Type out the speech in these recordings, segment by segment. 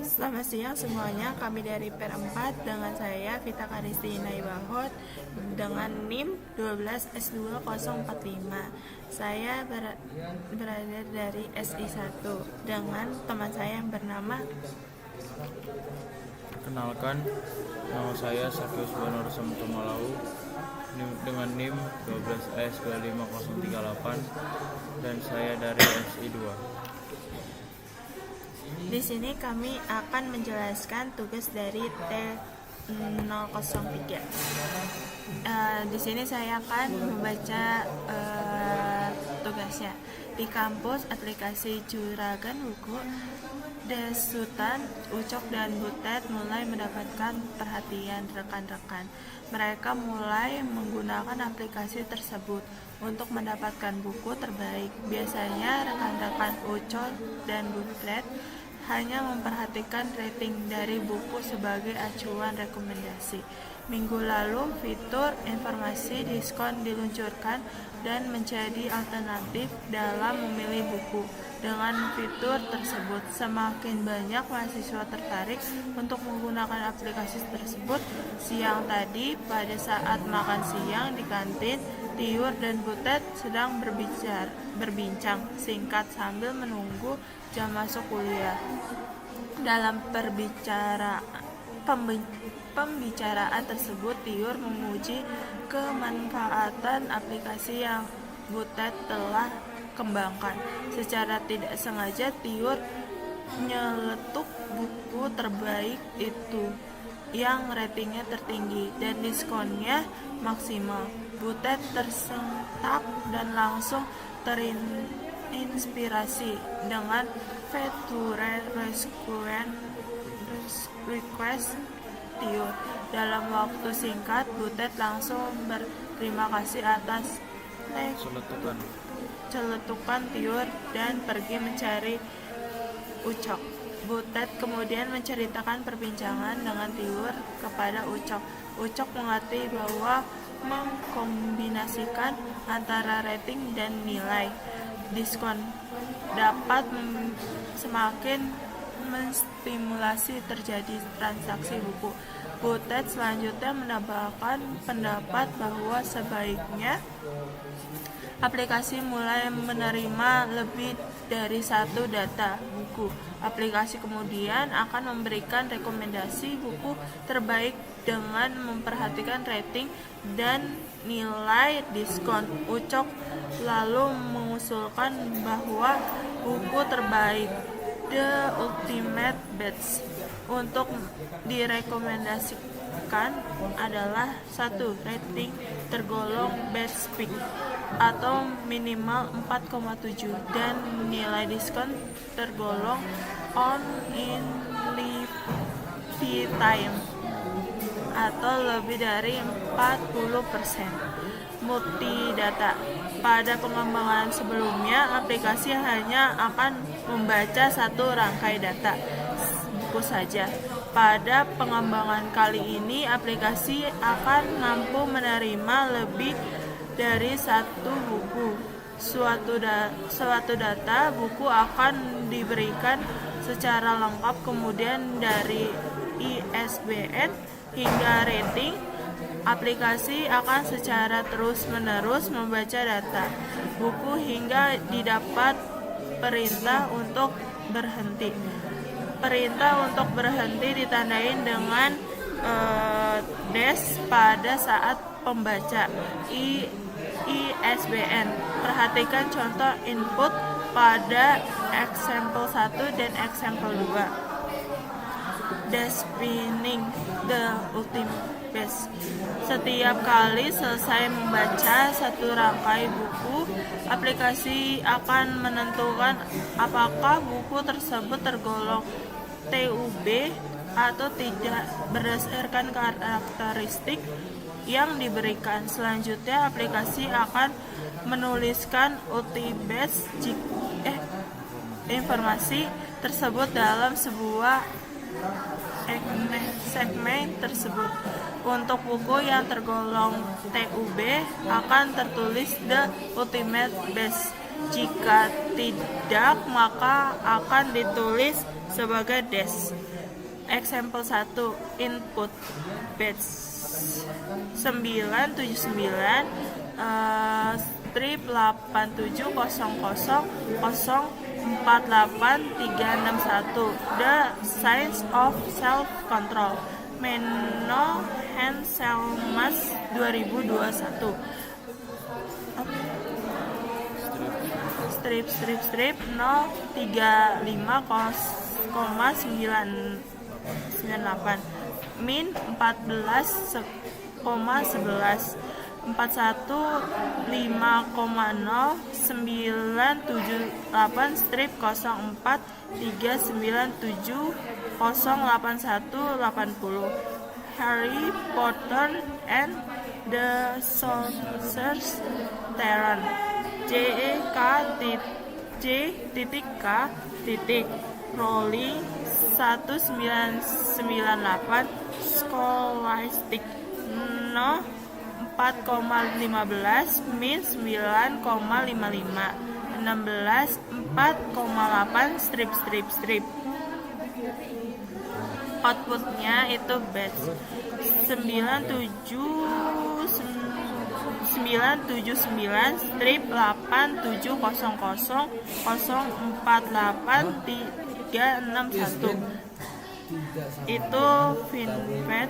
Selamat siang semuanya, kami dari PER 4 dengan saya Vita Karisti Naibahot dengan NIM 12S2045. Saya berada dari SI1 dengan teman saya yang bernama. Kenalkan, nama saya Sakyus Banor Samtomalau dengan NIM 12S25038 dan saya dari SI2. Di sini kami akan menjelaskan tugas dari T003. Di sini saya akan membaca tugasnya. Di kampus aplikasi Juragan Buku, Desutan, Ucok, dan Butet mulai mendapatkan perhatian rekan-rekan. Mereka mulai menggunakan aplikasi tersebut untuk mendapatkan buku terbaik. Biasanya rekan-rekan Ucok dan Butet hanya memperhatikan rating dari buku sebagai acuan rekomendasi. Minggu lalu, fitur informasi diskon diluncurkan dan menjadi alternatif dalam memilih buku. Dengan fitur tersebut, semakin banyak mahasiswa tertarik untuk menggunakan aplikasi tersebut. Siang tadi, pada saat makan siang di kantin, Tiur dan Butet sedang berbincang singkat sambil menunggu jam masuk kuliah. Dalam pembicaraan tersebut, Tiur memuji kemanfaatan aplikasi yang Butet telah kembangkan. Secara tidak sengaja, Tiur nyeletuk buku terbaik itu yang ratingnya tertinggi dan diskonnya maksimal. Butet tersentak dan langsung terinspirasi dengan fitur request Tiur. Dalam waktu singkat, Butet langsung berterima kasih atas celetukan Tiur dan pergi mencari Ucok. Butet kemudian menceritakan perbincangan dengan Tiur kepada Ucok. Ucok mengerti bahwa mengkombinasikan antara rating dan nilai diskon dapat semakin menstimulasi terjadi transaksi buku. Butet selanjutnya menambahkan pendapat bahwa sebaiknya aplikasi mulai menerima lebih dari satu data buku. Aplikasi kemudian akan memberikan rekomendasi buku terbaik dengan memperhatikan rating dan nilai diskon. Ucok lalu mengusulkan bahwa buku terbaik The Ultimate Best untuk direkomendasikan adalah 1. Rating tergolong best pick atau minimal 4,7 dan nilai diskon tergolong on in lifetime atau lebih dari 40%. Multidata. Pada pengembangan sebelumnya, aplikasi hanya akan membaca satu rangkai data buku saja. Pada pengembangan kali ini, aplikasi akan mampu menerima lebih dari satu buku. Suatu data buku akan diberikan secara lengkap, kemudian dari ISBN hingga rating. Aplikasi akan secara terus-menerus membaca data buku hingga didapat perintah untuk berhenti. Perintah untuk berhenti ditandai dengan dash pada saat pembaca. ISBN. Perhatikan contoh input pada example 1 dan example 2. Defining the ultimate best. Setiap kali selesai membaca satu rangkai buku, aplikasi akan menentukan apakah buku tersebut tergolong TUB atau tidak berdasarkan karakteristik yang diberikan. Selanjutnya, aplikasi akan menuliskan ultimate informasi tersebut dalam sebuah segmen tersebut. Untuk buku yang tergolong TUB akan tertulis The Ultimate Best Jika tidak, maka akan ditulis sebagai dash. Example 1, input batch 979 strip 8700048361. The Science of Self-Control, Menno Hanselmas 2021. Strip 035,98 min 14,11 41,5,0978 strip 0439708180. Harry Potter and the Sorcerer's Stone, J.K. Rowling 1998. Scholastic No 4,15 min 9,55 16 4,8 strip. Outputnya itu batch 979 strip 8700048361. Itu FinFET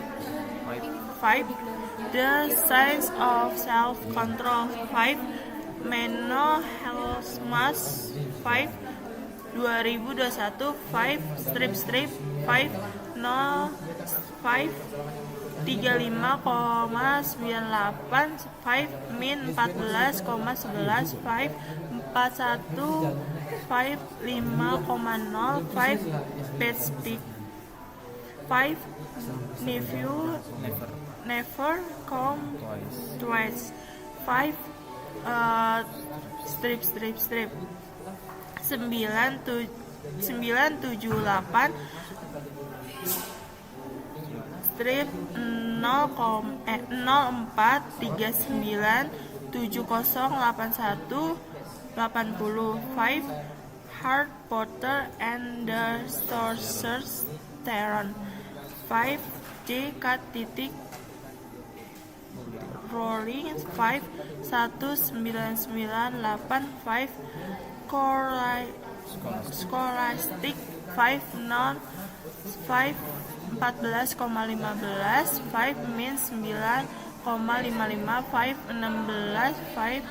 5. The Science of Self-Control 5. Menno Hanselmas 5 2021. 5 strip 5 no 5 35,98 5 min 14,11 5 41 5 5,0 5 Petstic 5 Never Come Twice 5 strip 978 strip 0439708180. 5 Harry Potter and the Sorcerer's Stone 5 J.K. Rowling 5 1998. 5 Scholastic 5 non 5 14,15 5 min 9,55 5 16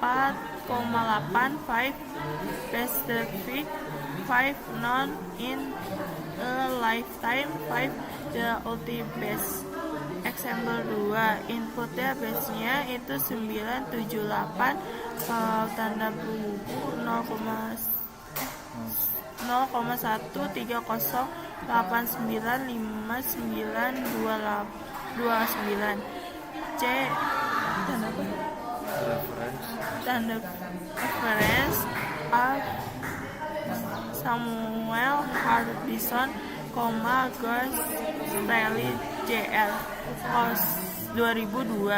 5 4,8 5 Pacific 5 non in a lifetime 5 the ultimate. Example 2, inputnya base-nya itu 978 tanda buku 0,130895929. C tanda reference of Samuel Hardison, Ghost Riley JL 2002.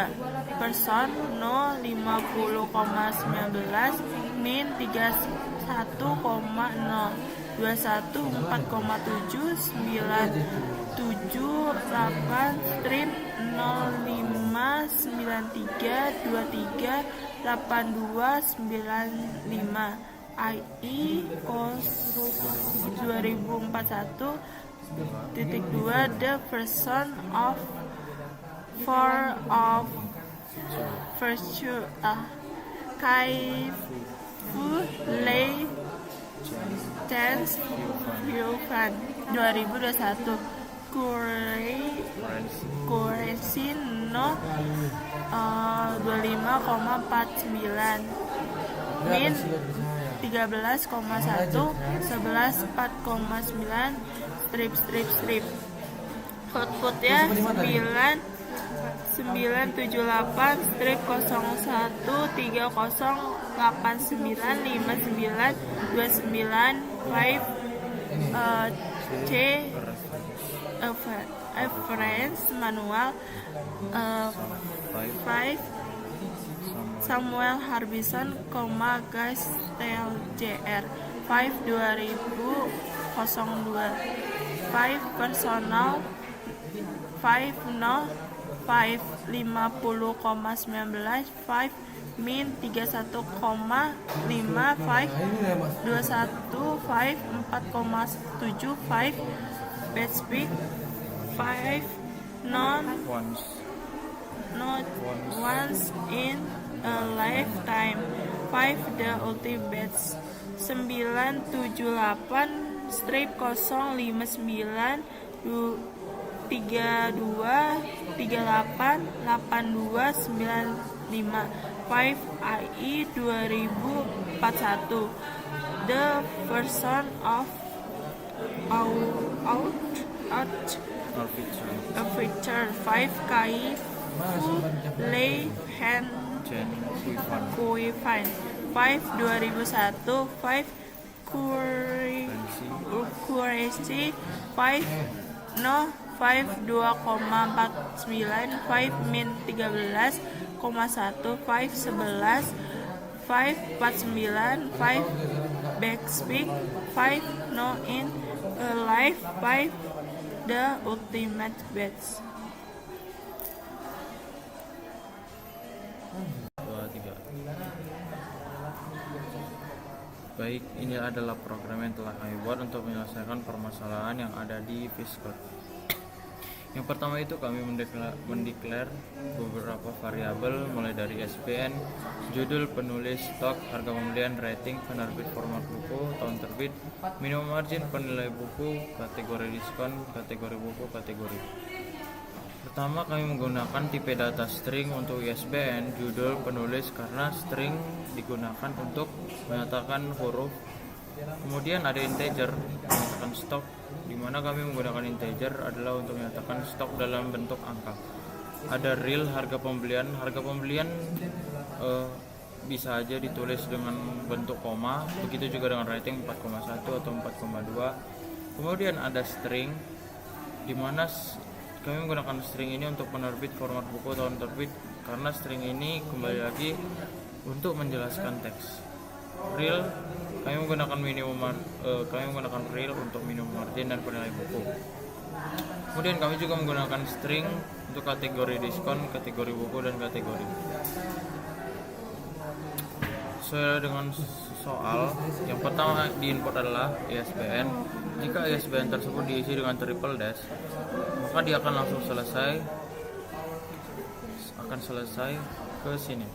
Person no 50,19 min 31,0 21,4,7 strip 0593238295 IE 2041 2. The person of virtue Kaifu Lei Chance Yufan 2021. Kuresin no 25,49 min 13,1 11 4,9 strip. Outputnya 978 strip 0130895929 5 C reference manual 5 Samuel Harbison, Guys TLJR 5 2002 5 personal 5 no 5 50,19 5 min 31,5 5 21 5 4,7 5 bad speak 5 non Once. not once in a lifetime 5 the ultimate 978 straight 059 32 38 82 95 5 AI 2041 the version of out a feature 5 KI lay hand Jen Kuifan 5 2001 5 Currency 5 no 5 2,49 5 min 13,1 5 11 5 49 5 backspeak 5 no in a life 5 the ultimate bets. 2, 3. Baik, ini adalah program yang telah kami buat untuk menyelesaikan permasalahan yang ada di Discord. Yang pertama itu kami mendeklar beberapa variabel mulai dari SPN, judul, penulis, stok, harga pembelian, rating, penerbit, format buku, tahun terbit, minimum margin, penilai buku, kategori diskon, kategori buku, kategori. Pertama, kami menggunakan tipe data string untuk ISBN, judul, penulis karena string digunakan untuk menyatakan huruf. Kemudian ada integer, menyatakan stok, di mana kami menggunakan integer adalah untuk menyatakan stok dalam bentuk angka. Ada real, harga pembelian bisa aja ditulis dengan bentuk koma, begitu juga dengan rating 4,1 atau 4,2. Kemudian ada string, di mana kami menggunakan string ini untuk penerbit, format buku, tahun terbit, karena string ini kembali lagi untuk menjelaskan teks. Real, kami menggunakan real untuk minimum margin dan penilai buku. Kemudian kami juga menggunakan string untuk kategori diskon, kategori buku, dan kategori. Sesuai dengan soal, yang pertama di input adalah ISBN. Jika ISBN tersebut diisi dengan triple dash, maka dia akan langsung selesai ke sini.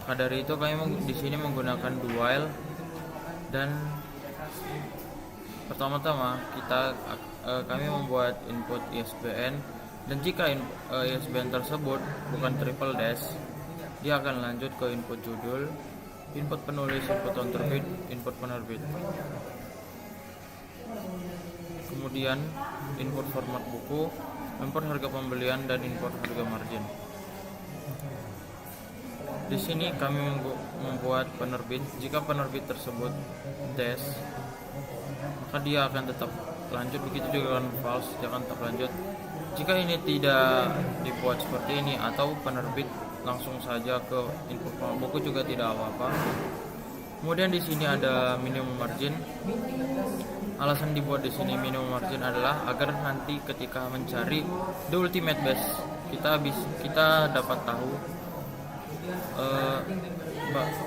Maka dari itu kami di sini menggunakan do while, dan pertama-tama kami membuat input ISBN, dan jika ISBN tersebut bukan triple dash, dia akan lanjut ke input judul, input penulis, input tahun terbit, input penerbit. Kemudian input format buku, input harga pembelian, dan input harga margin. Di sini kami membuat penerbit. Jika penerbit tersebut dash, maka dia akan tetap lanjut, begitu juga dengan false, dia akan tetap lanjut. Jika ini tidak dibuat seperti ini atau penerbit langsung saja ke input format buku juga tidak apa-apa. Kemudian di sini ada minimum margin. Alasan dibuat di sini minimum margin adalah agar nanti ketika mencari the ultimate best, kita dapat tahu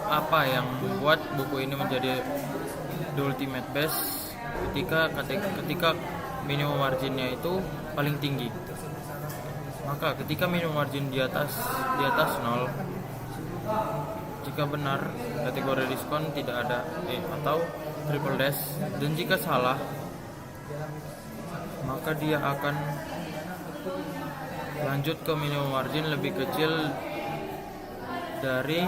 apa yang membuat buku ini menjadi the ultimate best ketika minimum marginnya itu paling tinggi. Maka ketika minimum margin di atas 0, jika benar kategori diskon tidak ada atau triple dash, dan jika salah maka dia akan lanjut ke minimum margin lebih kecil dari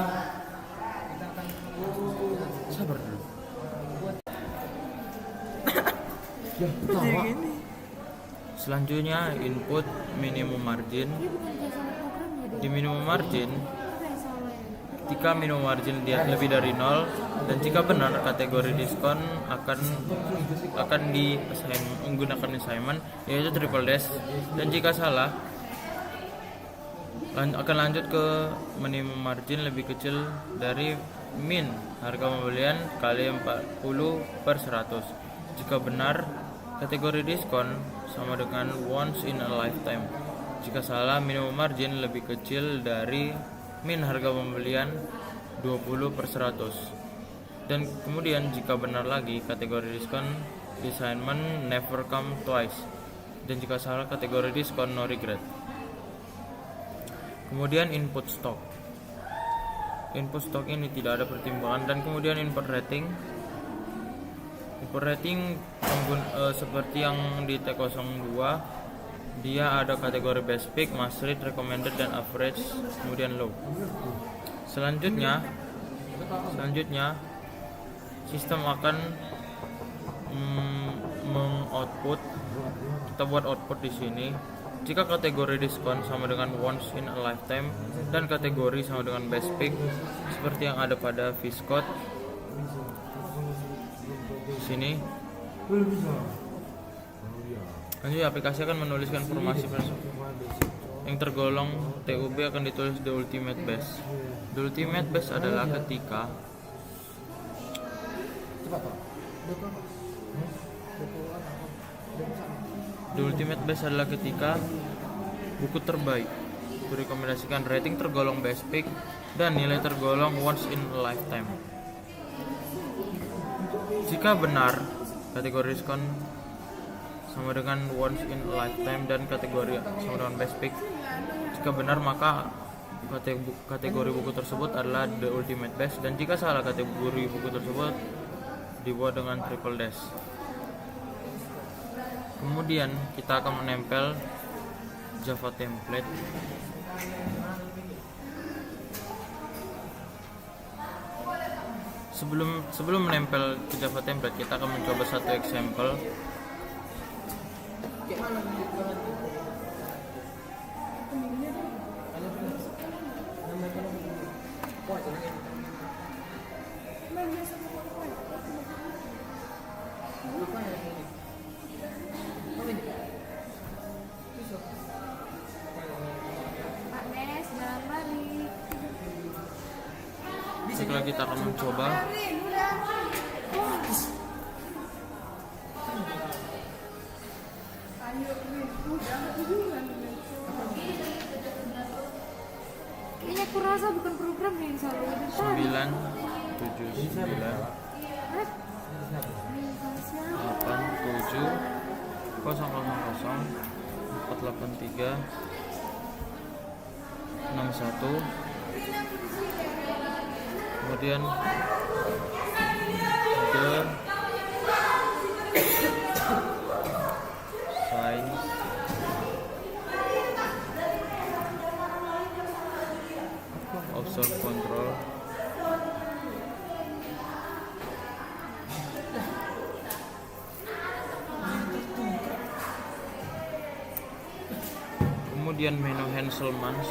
sabar dulu. Selanjutnya input minimum margin. Di minimum margin, ketika minimum margin dia lebih dari 0, dan jika benar kategori diskon akan menggunakan assignment, yaitu triple dash, dan jika salah Akan lanjut ke minimum margin lebih kecil dari min harga pembelian kali 40 per 100. Jika benar, kategori diskon sama dengan once in a lifetime. Jika salah, minimum margin lebih kecil dari min harga pembelian 20 per 100. Dan kemudian jika benar lagi, kategori diskon assignment never come twice. Dan jika salah, kategori diskon no regret. Kemudian input stock. Input stock ini tidak ada pertimbangan. Dan kemudian input rating. Input rating seperti yang di T02, dia ada kategori best pick, must read, recommended, dan average, kemudian low. Selanjutnya sistem akan mengoutput. Kita buat output di sini. Jika kategori diskon sama dengan once in a lifetime dan kategori sama dengan best pick seperti yang ada pada Viscode di sini. Lanjut, aplikasi akan menuliskan informasi yang tergolong TUB akan ditulis the ultimate best. The ultimate best adalah ketika buku terbaik direkomendasikan rating tergolong best pick dan nilai tergolong once in a lifetime. Jika benar, kategori diskon sama dengan once in a lifetime dan kategori sama dengan best pick. Jika benar, maka kategori buku tersebut adalah the ultimate best, dan jika salah, kategori buku tersebut dibuat dengan triple dash. Kemudian kita akan menempel Java template. Sebelum menempel ke Java template, kita akan mencoba satu example. Setelah kita akan mencoba, kayaknya aku rasa bukan program yang selalu 979 87 000 483 61, kemudian the size of source control kemudian menu Hanselmans,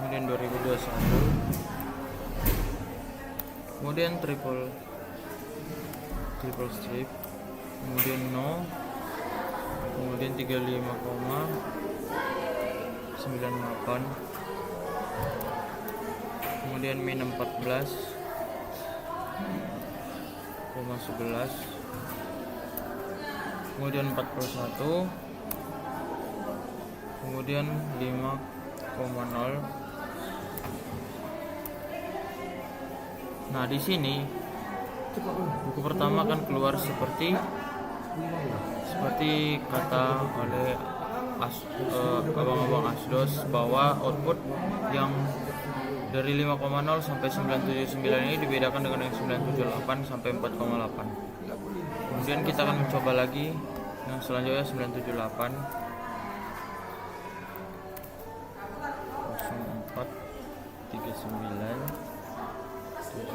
kemudian 2021, kemudian triple strip, kemudian no, kemudian 35,98, kemudian min 14,11, kemudian 41, kemudian 5,0. Nah, di sini buku pertama akan keluar seperti kata oleh abang-abang Asdos, bahwa output yang dari 5,0 sampai 979 ini dibedakan dengan yang 978 sampai 4,8. Kemudian kita akan mencoba lagi yang selanjutnya 978 04 39 70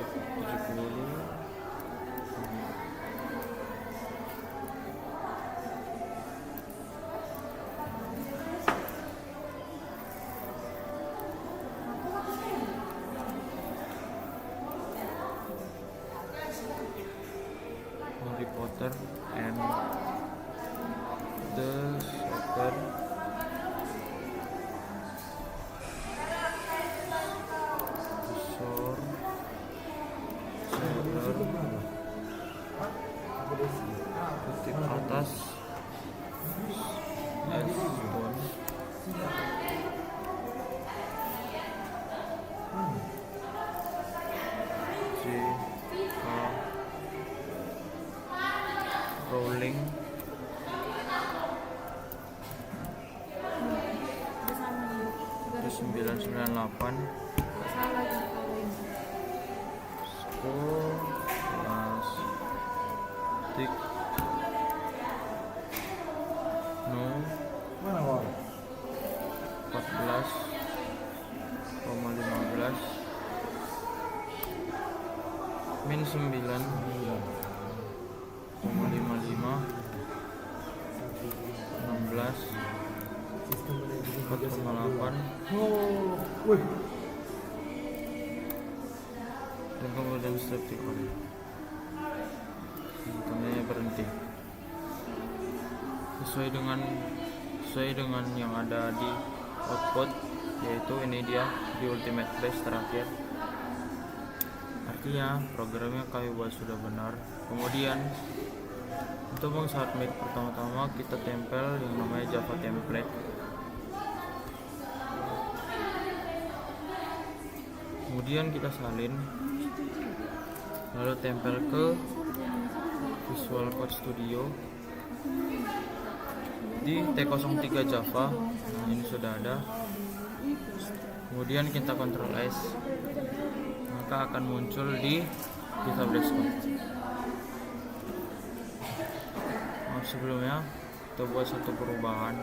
1998 Salah gitu kalau ini. Scholastic no 14,15 min 9,55 16 4,8 dan kemudian Strepticon. Contohnya berhenti sesuai dengan yang ada di output, yaitu ini dia di ultimate base terakhir. Artinya programnya kami buat sudah benar. Kemudian untuk mensubmit, pertama-tama kita tempel yang namanya Java template. Kemudian kita salin, lalu tempel ke Visual Code Studio di T03 Java. Nah, ini sudah ada. Kemudian kita Ctrl S, maka akan muncul di GitHub Desktop. Sebelumnya kita buat satu perubahan.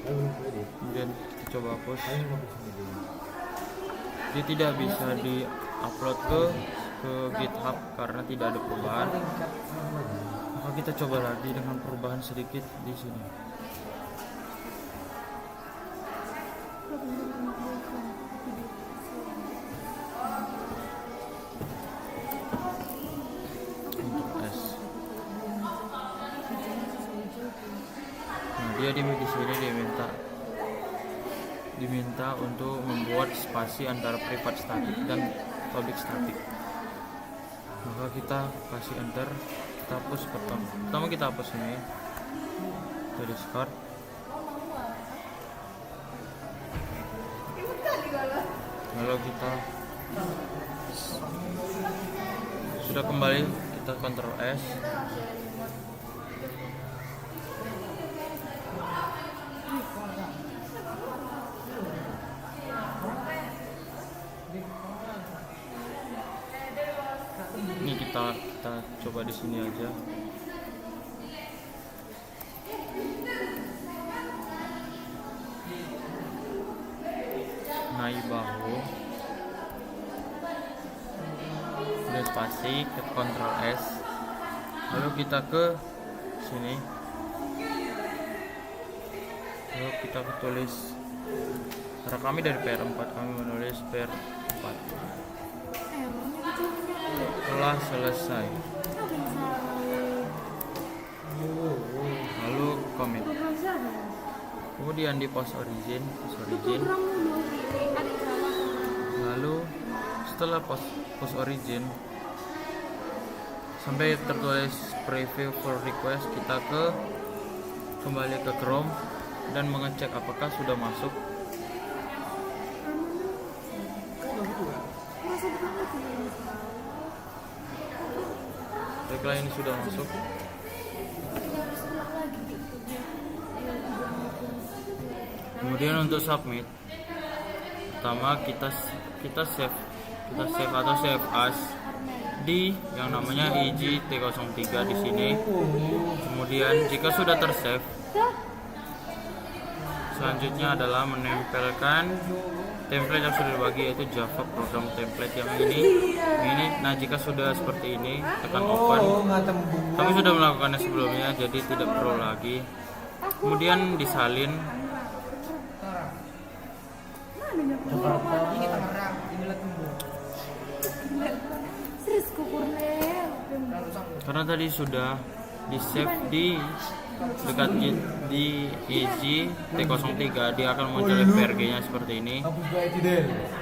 Kemudian kita coba hapus. Dia tidak bisa di-upload ke GitHub karena tidak ada perubahan. Maka kita coba lagi dengan perubahan sedikit di sini. Dia di sini diminta untuk membuat spasi antara private static dan public static. Maka kita kasih enter, kita hapus pertama kita hapus ini dari discard. Lalu kita sudah kembali, kita Ctrl S. Ini kita coba di sini aja. Naik bahu, udah spasi, ke Ctrl S, lalu kita ke sini, lalu kita tulis. Karena kami dari PR4, kami menulis PR4 telah selesai, lalu commit. Kemudian di post origin, lalu setelah post origin sampai tertulis preview for request, kita kembali ke Chrome dan mengecek apakah sudah masuk. Baiklah, ini sudah masuk. Kemudian untuk submit, pertama kita save atau save as di yang namanya EG T03 di sini. Kemudian jika sudah tersave, selanjutnya adalah menempelkan template yang sudah dibagi, yaitu Java program template yang ini. Nah, jika sudah seperti ini, tekan open. Kami sudah melakukannya sebelumnya, jadi tidak perlu lagi. Kemudian disalin. Karena tadi sudah di save di dekat di EG T03, dia akan muncul FPRG-nya seperti ini.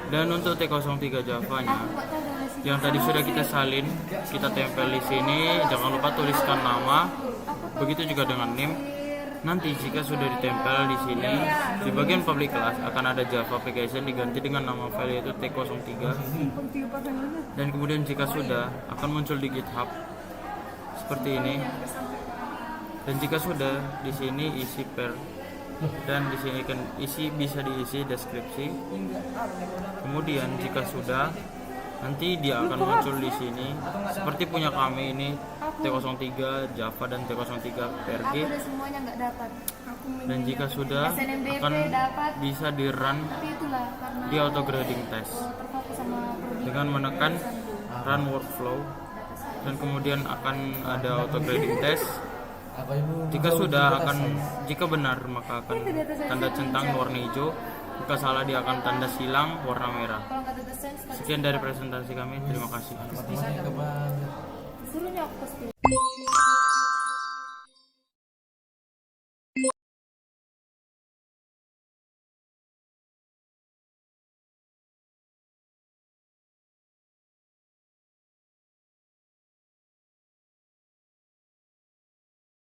Dan untuk T03 Java-nya yang tadi sudah kita salin, kita tempel di sini. Jangan lupa tuliskan nama, begitu juga dengan name. Nanti jika sudah ditempel di sini, di bagian public class akan ada Java application diganti dengan nama file, yaitu T03. Dan kemudian jika sudah, akan muncul di GitHub seperti ini. Dan jika sudah, di sini isi dan di sini kan bisa diisi deskripsi. Kemudian jika sudah, nanti dia akan muncul di sini seperti punya kami ini T03 Java dan T03 PRG. Aku udah semuanya nggak dapat. Dan jika sudah SNMDP akan dapat. bisa di run Tapi itulah karena di auto grading test terfokus sama prodi. dengan menekan run workflow, dan kemudian akan ada auto grading test. Jika benar maka akan tanda centang warna hijau, jika salah dia akan tanda silang warna merah. Kalau nggak data science, Sekian dari presentasi kami, terima kasih. suruhnya aku pasti.